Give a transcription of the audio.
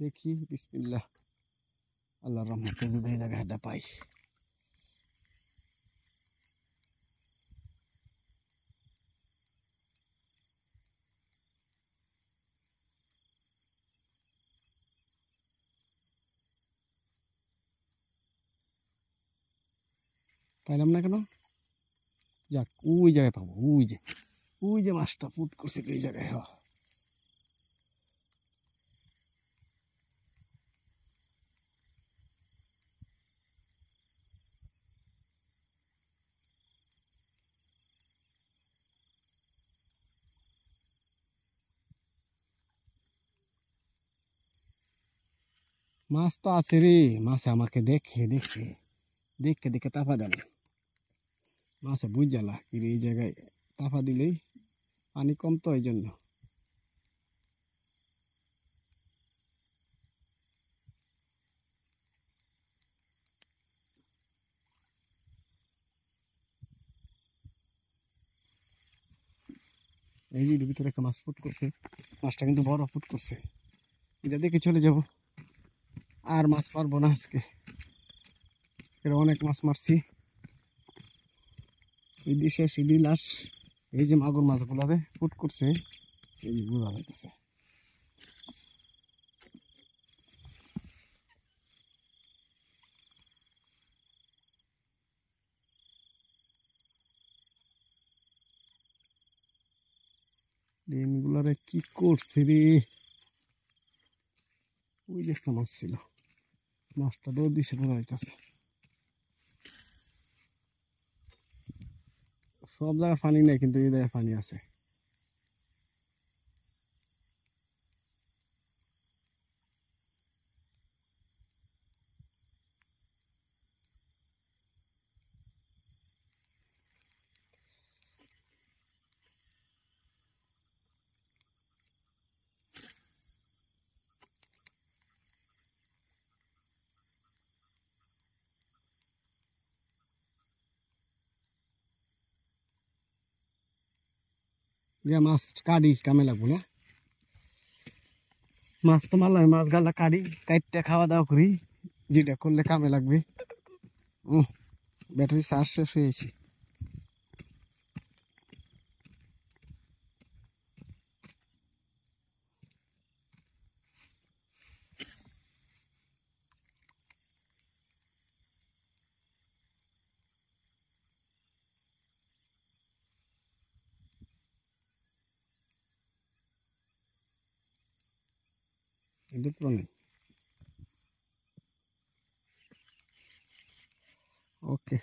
দেখি বিসমিল্লাহ, আল্লাহর রহমতে যদি এই জায়গাটা পাই। পাইলাম না কেন? যাক, ওই জায়গায় পাবো। ওই যে মাছটা পুট করছে ওই জায়গায়। মাছ তো আছে রে, মাছ আমাকে দেখে দেখে দেখে দেখে তাফা দেন। মাছে বুঝ জ্বালা কি এই জায়গায় তাফা দিলেই পানি কম, তো এই জন্য। এই যে ভিতরে একটা মাছ ফুট করছে, মাছটা কিন্তু বড় ফুট করছে। এটা দেখে চলে যাব, আর মাছ পারবো না আজকে। এর অনেক মাছ মারছি, এই দেশে সিডি লাশ। এই যে মাগুর মাছগুলো যে ফুট করছে, এই যে বোঝা যাইতেছে। ডিমগুলারে কি করছে রে? ওই যে একটা মাছ ছিল, মাছটা দৌড় দিছে, বোঝা যাইতেছে। সব জায়গায় পানি নেই, কিন্তু এই জায়গায় পানি আছে। মাছ কাটি কামে লাগবো না। মাছ তো মারলাম, মাছ গালা কাটি কাইটটা খাওয়া দাওয়া করি, যেটা করলে কামে লাগবে। ব্যাটারি চার্জ শেষ হয়েছে। এটা পুরো ওকে।